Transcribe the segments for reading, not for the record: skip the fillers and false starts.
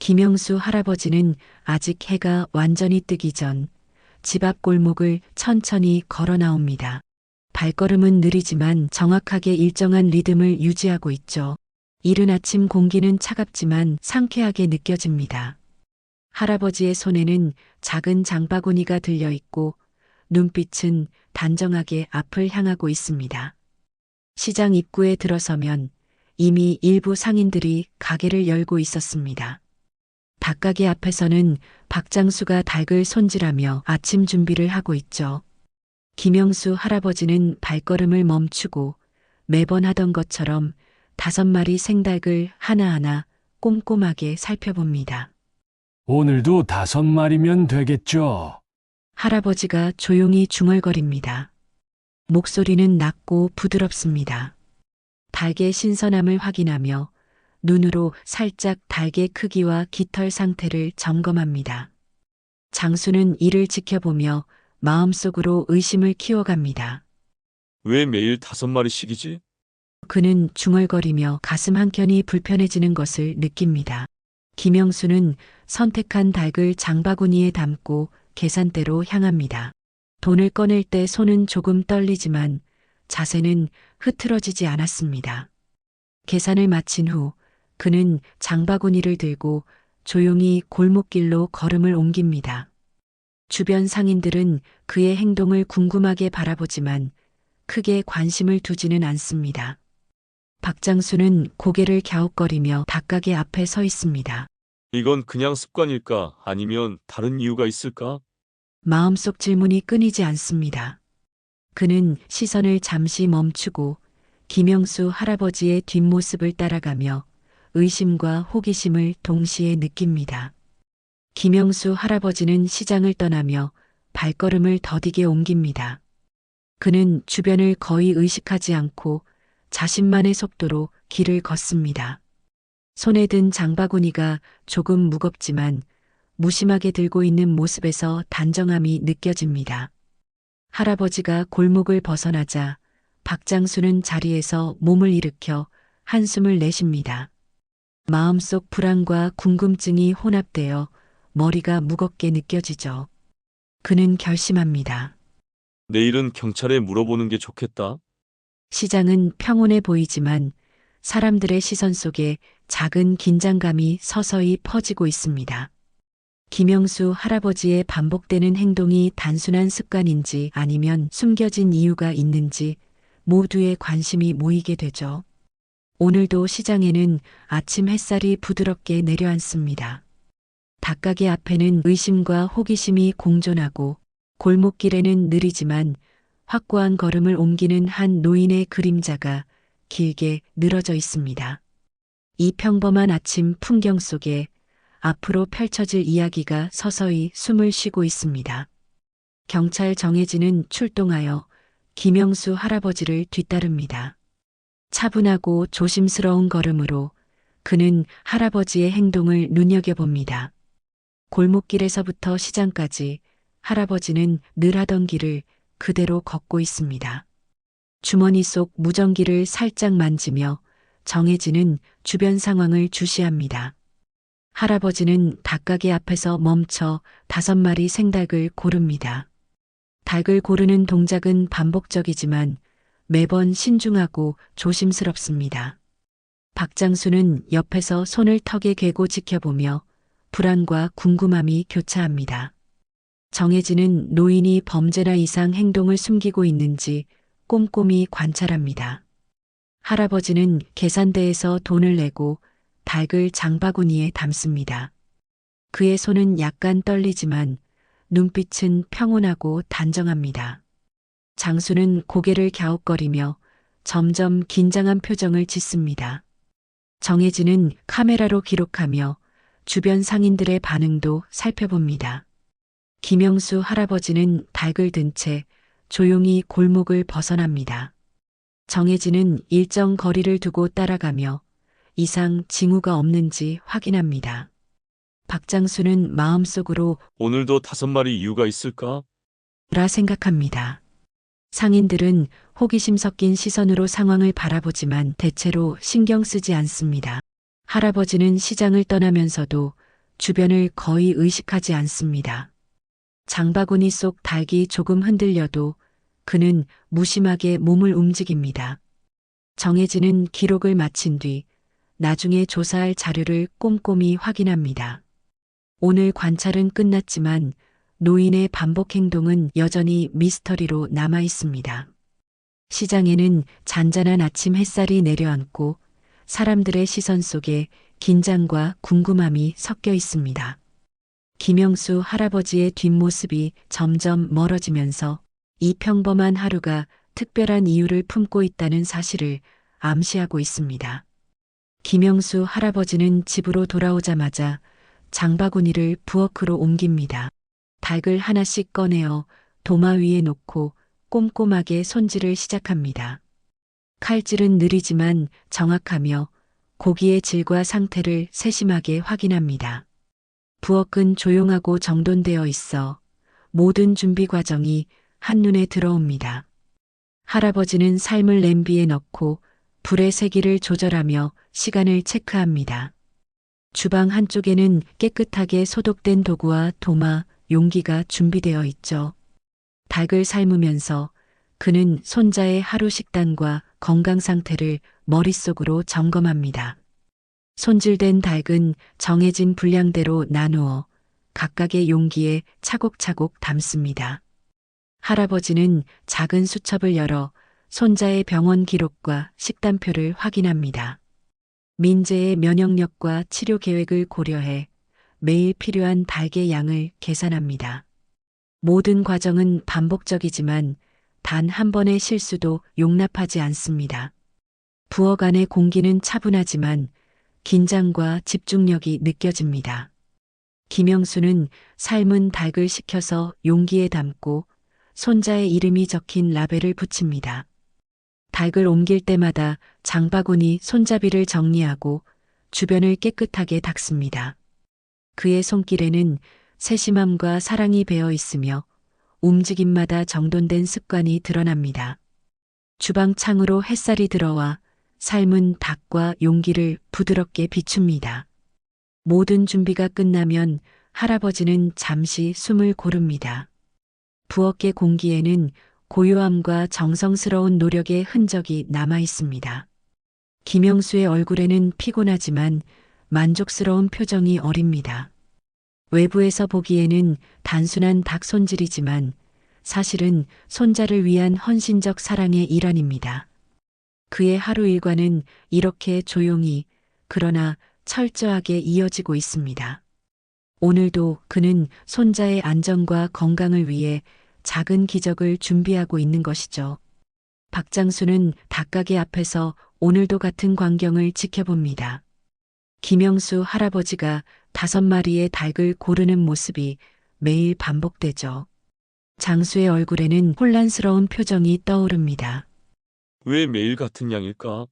김영수 할아버지는 아직 해가 완전히 뜨기 전 집 앞 골목을 천천히 걸어 나옵니다. 발걸음은 느리지만 정확하게 일정한 리듬을 유지하고 있죠. 이른 아침 공기는 차갑지만 상쾌하게 느껴집니다. 할아버지의 손에는 작은 장바구니가 들려 있고 눈빛은 단정하게 앞을 향하고 있습니다. 시장 입구에 들어서면 이미 일부 상인들이 가게를 열고 있었습니다. 닭가게 앞에서는 박장수가 닭을 손질하며 아침 준비를 하고 있죠. 김영수 할아버지는 발걸음을 멈추고 매번 하던 것처럼 5마리 생닭을 하나하나 꼼꼼하게 살펴봅니다. 오늘도 5마리면 되겠죠? 할아버지가 조용히 중얼거립니다. 목소리는 낮고 부드럽습니다. 닭의 신선함을 확인하며 눈으로 살짝 닭의 크기와 깃털 상태를 점검합니다. 장수는 이를 지켜보며 마음속으로 의심을 키워갑니다. 왜 매일 5마리씩이지? 그는 중얼거리며 가슴 한켠이 불편해지는 것을 느낍니다. 김영수는 선택한 닭을 장바구니에 담고 계산대로 향합니다. 돈을 꺼낼 때 손은 조금 떨리지만 자세는 흐트러지지 않았습니다. 계산을 마친 후 그는 장바구니를 들고 조용히 골목길로 걸음을 옮깁니다. 주변 상인들은 그의 행동을 궁금하게 바라보지만 크게 관심을 두지는 않습니다. 박장수는 고개를 갸웃거리며 닭가게 앞에 서 있습니다. 이건 그냥 습관일까? 아니면 다른 이유가 있을까? 마음속 질문이 끊이지 않습니다. 그는 시선을 잠시 멈추고 김영수 할아버지의 뒷모습을 따라가며 의심과 호기심을 동시에 느낍니다. 김영수 할아버지는 시장을 떠나며 발걸음을 더디게 옮깁니다. 그는 주변을 거의 의식하지 않고 자신만의 속도로 길을 걷습니다. 손에 든 장바구니가 조금 무겁지만 무심하게 들고 있는 모습에서 단정함이 느껴집니다. 할아버지가 골목을 벗어나자 박장수는 자리에서 몸을 일으켜 한숨을 내쉽니다. 마음속 불안과 궁금증이 혼합되어 머리가 무겁게 느껴지죠. 그는 결심합니다. 내일은 경찰에 물어보는 게 좋겠다. 시장은 평온해 보이지만 사람들의 시선 속에 작은 긴장감이 서서히 퍼지고 있습니다. 김영수 할아버지의 반복되는 행동이 단순한 습관인지 아니면 숨겨진 이유가 있는지 모두의 관심이 모이게 되죠. 오늘도 시장에는 아침 햇살이 부드럽게 내려앉습니다. 닭가게 앞에는 의심과 호기심이 공존하고 골목길에는 느리지만 확고한 걸음을 옮기는 한 노인의 그림자가 길게 늘어져 있습니다. 이 평범한 아침 풍경 속에 앞으로 펼쳐질 이야기가 서서히 숨을 쉬고 있습니다. 경찰 정혜진은 출동하여 김영수 할아버지를 뒤따릅니다. 차분하고 조심스러운 걸음으로 그는 할아버지의 행동을 눈여겨봅니다. 골목길에서부터 시장까지 할아버지는 늘 하던 길을 그대로 걷고 있습니다. 주머니 속 무전기를 살짝 만지며 정혜진은 주변 상황을 주시합니다. 할아버지는 닭가게 앞에서 멈춰 5마리 생닭을 고릅니다. 닭을 고르는 동작은 반복적이지만 매번 신중하고 조심스럽습니다. 박장수는 옆에서 손을 턱에 괴고 지켜보며 불안과 궁금함이 교차합니다. 정혜진은 노인이 범죄나 이상 행동을 숨기고 있는지 꼼꼼히 관찰합니다. 할아버지는 계산대에서 돈을 내고 닭을 장바구니에 담습니다. 그의 손은 약간 떨리지만 눈빛은 평온하고 단정합니다. 장수는 고개를 갸웃거리며 점점 긴장한 표정을 짓습니다. 정혜진은 카메라로 기록하며 주변 상인들의 반응도 살펴봅니다. 김영수 할아버지는 닭을 든 채 조용히 골목을 벗어납니다. 정혜진은 일정 거리를 두고 따라가며 이상 징후가 없는지 확인합니다. 박장수는 마음속으로 오늘도 5마리 이유가 있을까? 라 생각합니다. 상인들은 호기심 섞인 시선으로 상황을 바라보지만 대체로 신경 쓰지 않습니다. 할아버지는 시장을 떠나면서도 주변을 거의 의식하지 않습니다. 장바구니 속 닭이 조금 흔들려도 그는 무심하게 몸을 움직입니다. 정해지는 기록을 마친 뒤 나중에 조사할 자료를 꼼꼼히 확인합니다. 오늘 관찰은 끝났지만 노인의 반복 행동은 여전히 미스터리로 남아 있습니다. 시장에는 잔잔한 아침 햇살이 내려앉고 사람들의 시선 속에 긴장과 궁금함이 섞여 있습니다. 김영수 할아버지의 뒷모습이 점점 멀어지면서 이 평범한 하루가 특별한 이유를 품고 있다는 사실을 암시하고 있습니다. 김영수 할아버지는 집으로 돌아오자마자 장바구니를 부엌으로 옮깁니다. 닭을 하나씩 꺼내어 도마 위에 놓고 꼼꼼하게 손질을 시작합니다. 칼질은 느리지만 정확하며 고기의 질과 상태를 세심하게 확인합니다. 부엌은 조용하고 정돈되어 있어 모든 준비 과정이 한눈에 들어옵니다. 할아버지는 삶을 냄비에 넣고 불의 세기를 조절하며 시간을 체크합니다. 주방 한쪽에는 깨끗하게 소독된 도구와 도마, 용기가 준비되어 있죠. 닭을 삶으면서 그는 손자의 하루 식단과 건강 상태를 머릿속으로 점검합니다. 손질된 닭은 정해진 분량대로 나누어 각각의 용기에 차곡차곡 담습니다. 할아버지는 작은 수첩을 열어 손자의 병원 기록과 식단표를 확인합니다. 민재의 면역력과 치료 계획을 고려해 매일 필요한 닭의 양을 계산합니다. 모든 과정은 반복적이지만 단 한 번의 실수도 용납하지 않습니다. 부엌 안의 공기는 차분하지만 긴장과 집중력이 느껴집니다. 김영수는 삶은 닭을 식혀서 용기에 담고 손자의 이름이 적힌 라벨을 붙입니다. 닭을 옮길 때마다 장바구니 손잡이를 정리하고 주변을 깨끗하게 닦습니다. 그의 손길에는 세심함과 사랑이 배어 있으며 움직임마다 정돈된 습관이 드러납니다. 주방 창으로 햇살이 들어와 삶은 닭과 용기를 부드럽게 비춥니다. 모든 준비가 끝나면 할아버지는 잠시 숨을 고릅니다. 부엌의 공기에는 고요함과 정성스러운 노력의 흔적이 남아 있습니다. 김영수의 얼굴에는 피곤하지만 만족스러운 표정이 어립니다. 외부에서 보기에는 단순한 닭 손질이지만 사실은 손자를 위한 헌신적 사랑의 일환입니다. 그의 하루 일과는 이렇게 조용히 그러나 철저하게 이어지고 있습니다. 오늘도 그는 손자의 안전과 건강을 위해 작은 기적을 준비하고 있는 것이죠. 박장수는 닭가게 앞에서 오늘도 같은 광경을 지켜봅니다. 김영수 할아버지가 5마리의 닭을 고르는 모습이 매일 반복되죠. 장수의 얼굴에는 혼란스러운 표정이 떠오릅니다. 왜 매일 같은 양일까?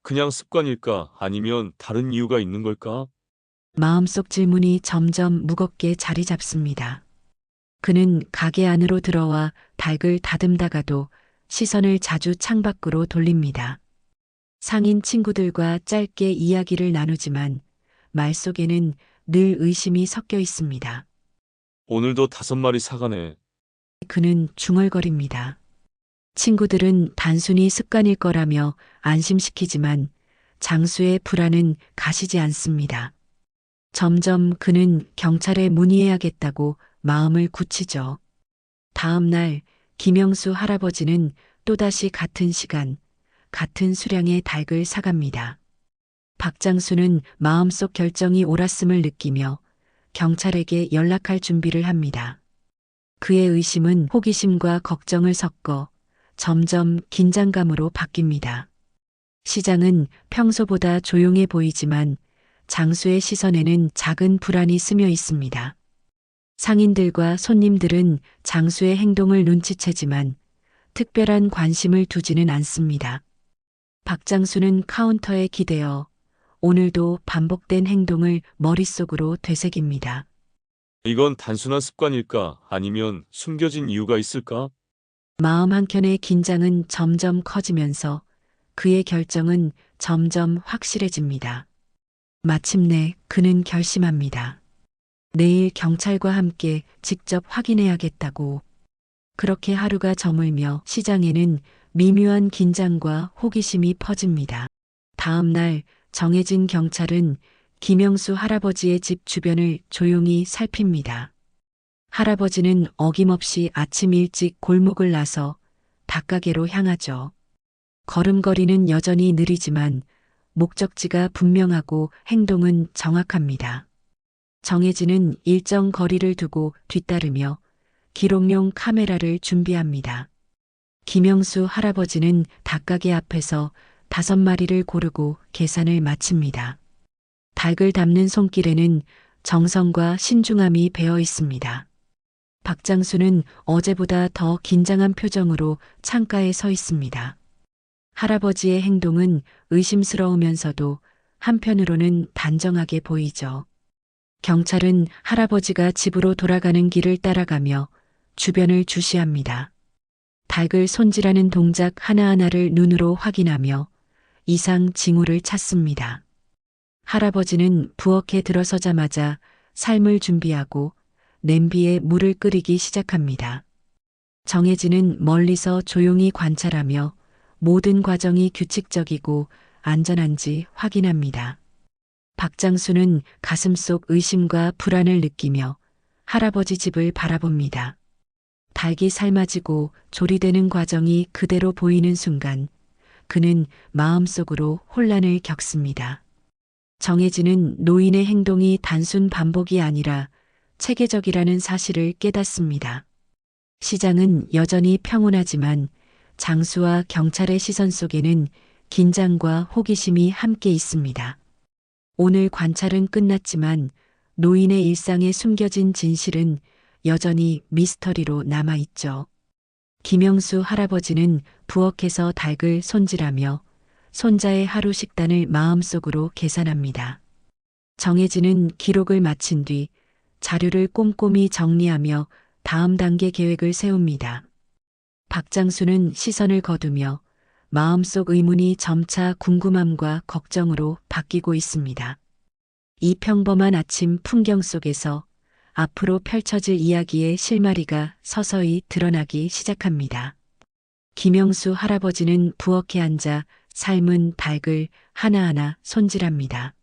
그냥 습관일까? 아니면 다른 이유가 있는 걸까? 마음속 질문이 점점 무겁게 자리 잡습니다. 그는 가게 안으로 들어와 닭을 다듬다가도 시선을 자주 창밖으로 돌립니다. 상인 친구들과 짧게 이야기를 나누지만 말 속에는 늘 의심이 섞여 있습니다. 오늘도 5마리 사가네. 그는 중얼거립니다. 친구들은 단순히 습관일 거라며 안심시키지만 장수의 불안은 가시지 않습니다. 점점 그는 경찰에 문의해야겠다고 마음을 굳히죠. 다음 날 김영수 할아버지는 또다시 같은 시간, 같은 수량의 닭을 사갑니다. 박장수는 마음속 결정이 옳았음을 느끼며 경찰에게 연락할 준비를 합니다. 그의 의심은 호기심과 걱정을 섞어 점점 긴장감으로 바뀝니다. 시장은 평소보다 조용해 보이지만 장수의 시선에는 작은 불안이 스며 있습니다. 상인들과 손님들은 장수의 행동을 눈치채지만 특별한 관심을 두지는 않습니다. 박장수는 카운터에 기대어 오늘도 반복된 행동을 머릿속으로 되새깁니다. 이건 단순한 습관일까? 아니면 숨겨진 이유가 있을까? 마음 한켠의 긴장은 점점 커지면서 그의 결정은 점점 확실해집니다. 마침내 그는 결심합니다. 내일 경찰과 함께 직접 확인해야겠다고. 그렇게 하루가 저물며 시장에는 미묘한 긴장과 호기심이 퍼집니다. 다음 날 정해진 경찰은 김영수 할아버지의 집 주변을 조용히 살핍니다. 할아버지는 어김없이 아침 일찍 골목을 나서 닭가게로 향하죠. 걸음걸이는 여전히 느리지만 목적지가 분명하고 행동은 정확합니다. 정해진은 일정 거리를 두고 뒤따르며 기록용 카메라를 준비합니다. 김영수 할아버지는 닭가게 앞에서 5마리를 고르고 계산을 마칩니다. 닭을 담는 손길에는 정성과 신중함이 배어 있습니다. 박장수는 어제보다 더 긴장한 표정으로 창가에 서 있습니다. 할아버지의 행동은 의심스러우면서도 한편으로는 단정하게 보이죠. 경찰은 할아버지가 집으로 돌아가는 길을 따라가며 주변을 주시합니다. 닭을 손질하는 동작 하나하나를 눈으로 확인하며 이상 징후를 찾습니다. 할아버지는 부엌에 들어서자마자 삶을 준비하고 냄비에 물을 끓이기 시작합니다. 정혜진은 멀리서 조용히 관찰하며 모든 과정이 규칙적이고 안전한지 확인합니다. 박장수는 가슴속 의심과 불안을 느끼며 할아버지 집을 바라봅니다. 닭이 삶아지고 조리되는 과정이 그대로 보이는 순간 그는 마음속으로 혼란을 겪습니다. 정혜진은 노인의 행동이 단순 반복이 아니라 체계적이라는 사실을 깨닫습니다. 시장은 여전히 평온하지만 장수와 경찰의 시선 속에는 긴장과 호기심이 함께 있습니다. 오늘 관찰은 끝났지만 노인의 일상에 숨겨진 진실은 여전히 미스터리로 남아있죠. 김영수 할아버지는 부엌에서 닭을 손질하며 손자의 하루 식단을 마음속으로 계산합니다. 정혜진은 기록을 마친 뒤 자료를 꼼꼼히 정리하며 다음 단계 계획을 세웁니다. 박장수는 시선을 거두며 마음속 의문이 점차 궁금함과 걱정으로 바뀌고 있습니다. 이 평범한 아침 풍경 속에서 앞으로 펼쳐질 이야기의 실마리가 서서히 드러나기 시작합니다. 김영수 할아버지는 부엌에 앉아 삶은 닭을 하나하나 손질합니다.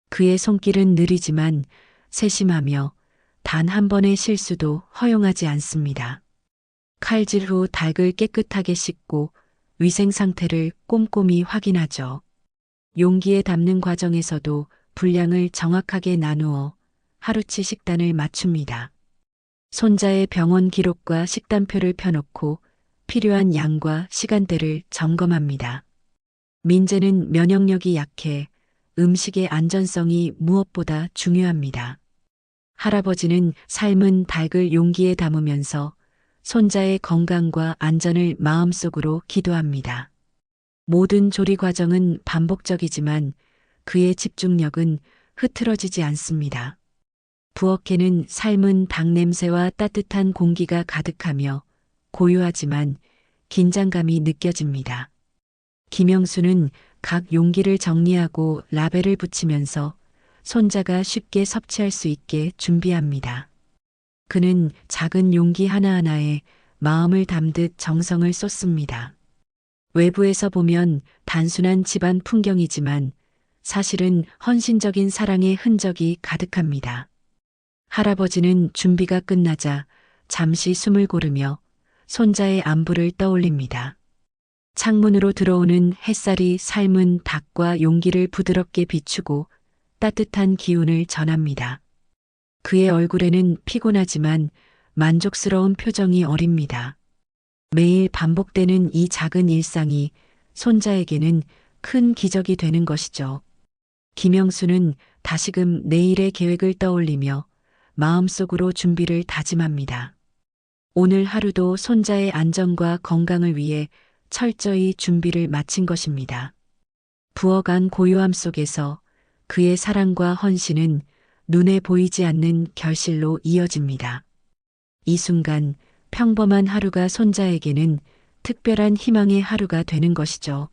그의 손길은 느리지만 세심하며 단 한 번의 실수도 허용하지 않습니다. 칼질 후 닭을 깨끗하게 씻고 위생 상태를 꼼꼼히 확인하죠. 용기에 담는 과정에서도 분량을 정확하게 나누어 하루치 식단을 맞춥니다. 손자의 병원 기록과 식단표를 펴놓고 필요한 양과 시간대를 점검합니다. 민재는 면역력이 약해 음식의 안전성이 무엇보다 중요합니다. 할아버지는 삶은 닭을 용기에 담으면서 손자의 건강과 안전을 마음속으로 기도합니다. 모든 조리 과정은 반복적이지만 그의 집중력은 흐트러지지 않습니다. 부엌에는 삶은 닭 냄새와 따뜻한 공기가 가득하며 고요하지만 긴장감이 느껴집니다. 김영수는 각 용기를 정리하고 라벨을 붙이면서 손자가 쉽게 섭취할 수 있게 준비합니다. 그는 작은 용기 하나하나에 마음을 담듯 정성을 쏟습니다. 외부에서 보면 단순한 집안 풍경이지만 사실은 헌신적인 사랑의 흔적이 가득합니다. 할아버지는 준비가 끝나자 잠시 숨을 고르며 손자의 안부를 떠올립니다. 창문으로 들어오는 햇살이 삶은 닭과 용기를 부드럽게 비추고 따뜻한 기운을 전합니다. 그의 얼굴에는 피곤하지만 만족스러운 표정이 어립니다. 매일 반복되는 이 작은 일상이 손자에게는 큰 기적이 되는 것이죠. 김영수는 다시금 내일의 계획을 떠올리며 마음속으로 준비를 다짐합니다. 오늘 하루도 손자의 안전과 건강을 위해 철저히 준비를 마친 것입니다. 부엌 안 고요함 속에서 그의 사랑과 헌신은 눈에 보이지 않는 결실로 이어집니다. 이 순간 평범한 하루가 손자에게는 특별한 희망의 하루가 되는 것이죠.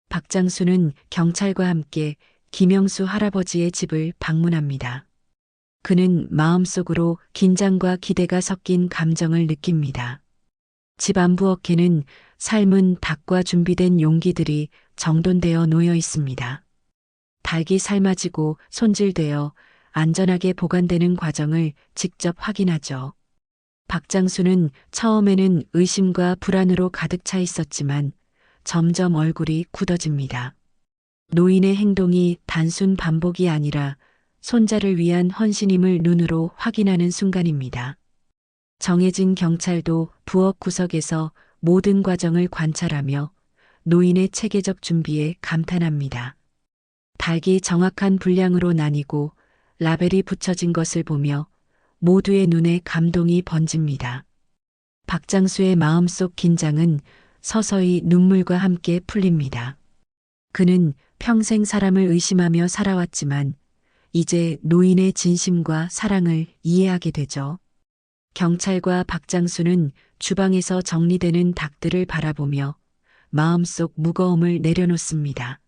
박장수는 경찰과 함께 김영수 할아버지의 집을 방문합니다. 그는 마음속으로 긴장과 기대가 섞인 감정을 느낍니다. 집 안부엌에는 삶은 닭과 준비된 용기들이 정돈되어 놓여 있습니다. 닭이 삶아지고 손질되어 안전하게 보관되는 과정을 직접 확인하죠. 박장수는 처음에는 의심과 불안으로 가득 차 있었지만 점점 얼굴이 굳어집니다. 노인의 행동이 단순 반복이 아니라 손자를 위한 헌신임을 눈으로 확인하는 순간입니다. 정해진 경찰도 부엌 구석에서 모든 과정을 관찰하며 노인의 체계적 준비에 감탄합니다. 닭이 정확한 분량으로 나뉘고 라벨이 붙여진 것을 보며 모두의 눈에 감동이 번집니다. 박장수의 마음속 긴장은 서서히 눈물과 함께 풀립니다. 그는 평생 사람을 의심하며 살아왔지만 이제 노인의 진심과 사랑을 이해하게 되죠. 경찰과 박장수는 주방에서 정리되는 닭들을 바라보며 마음속 무거움을 내려놓습니다.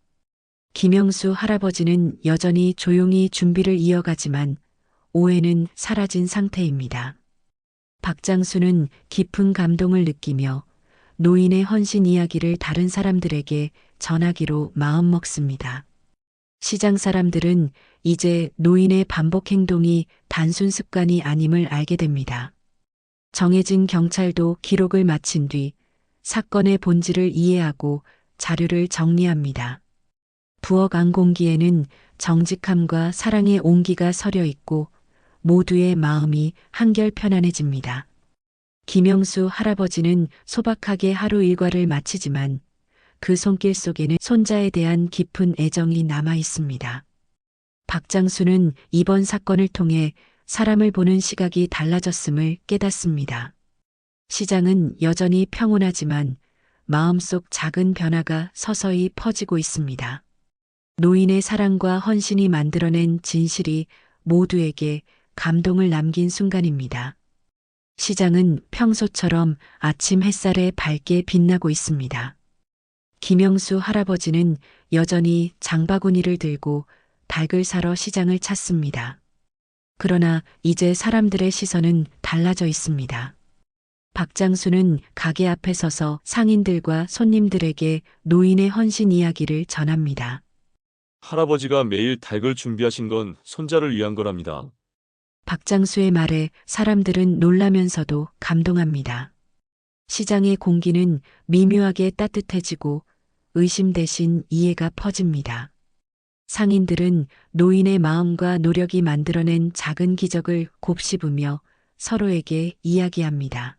김영수 할아버지는 여전히 조용히 준비를 이어가지만 오해는 사라진 상태입니다. 박장수는 깊은 감동을 느끼며 노인의 헌신 이야기를 다른 사람들에게 전하기로 마음먹습니다. 시장 사람들은 이제 노인의 반복 행동이 단순 습관이 아님을 알게 됩니다. 정해진 경찰도 기록을 마친 뒤 사건의 본질을 이해하고 자료를 정리합니다. 부엌 안공기에는 정직함과 사랑의 온기가 서려 있고 모두의 마음이 한결 편안해집니다. 김영수 할아버지는 소박하게 하루 일과를 마치지만 그 손길 속에는 손자에 대한 깊은 애정이 남아 있습니다. 박장수는 이번 사건을 통해 사람을 보는 시각이 달라졌음을 깨닫습니다. 시장은 여전히 평온하지만 마음속 작은 변화가 서서히 퍼지고 있습니다. 노인의 사랑과 헌신이 만들어낸 진실이 모두에게 감동을 남긴 순간입니다. 시장은 평소처럼 아침 햇살에 밝게 빛나고 있습니다. 김영수 할아버지는 여전히 장바구니를 들고 닭을 사러 시장을 찾습니다. 그러나 이제 사람들의 시선은 달라져 있습니다. 박장수는 가게 앞에 서서 상인들과 손님들에게 노인의 헌신 이야기를 전합니다. 할아버지가 매일 닭을 준비하신 건 손자를 위한 거랍니다. 박장수의 말에 사람들은 놀라면서도 감동합니다. 시장의 공기는 미묘하게 따뜻해지고 의심 대신 이해가 퍼집니다. 상인들은 노인의 마음과 노력이 만들어낸 작은 기적을 곱씹으며 서로에게 이야기합니다.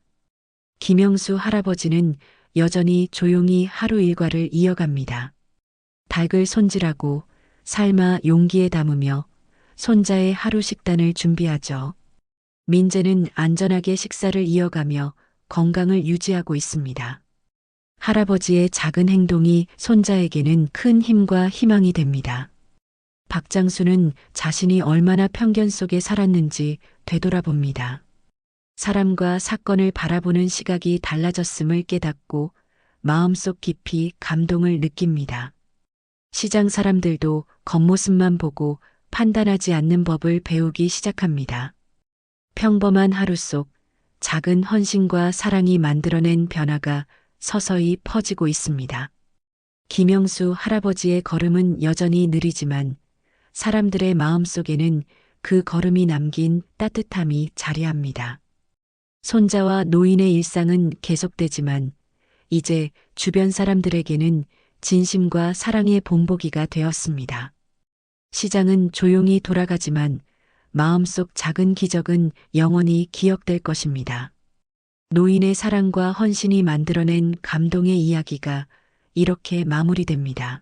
김영수 할아버지는 여전히 조용히 하루 일과를 이어갑니다. 닭을 손질하고 삶아 용기에 담으며 손자의 하루 식단을 준비하죠. 민재는 안전하게 식사를 이어가며 건강을 유지하고 있습니다. 할아버지의 작은 행동이 손자에게는 큰 힘과 희망이 됩니다. 박장수는 자신이 얼마나 편견 속에 살았는지 되돌아봅니다. 사람과 사건을 바라보는 시각이 달라졌음을 깨닫고 마음속 깊이 감동을 느낍니다. 시장 사람들도 겉모습만 보고 판단하지 않는 법을 배우기 시작합니다. 평범한 하루 속 작은 헌신과 사랑이 만들어낸 변화가 서서히 퍼지고 있습니다. 김영수 할아버지의 걸음은 여전히 느리지만 사람들의 마음속에는 그 걸음이 남긴 따뜻함이 자리합니다. 손자와 노인의 일상은 계속되지만 이제 주변 사람들에게는 진심과 사랑의 본보기가 되었습니다. 시장은 조용히 돌아가지만 마음속 작은 기적은 영원히 기억될 것입니다. 노인의 사랑과 헌신이 만들어낸 감동의 이야기가 이렇게 마무리됩니다.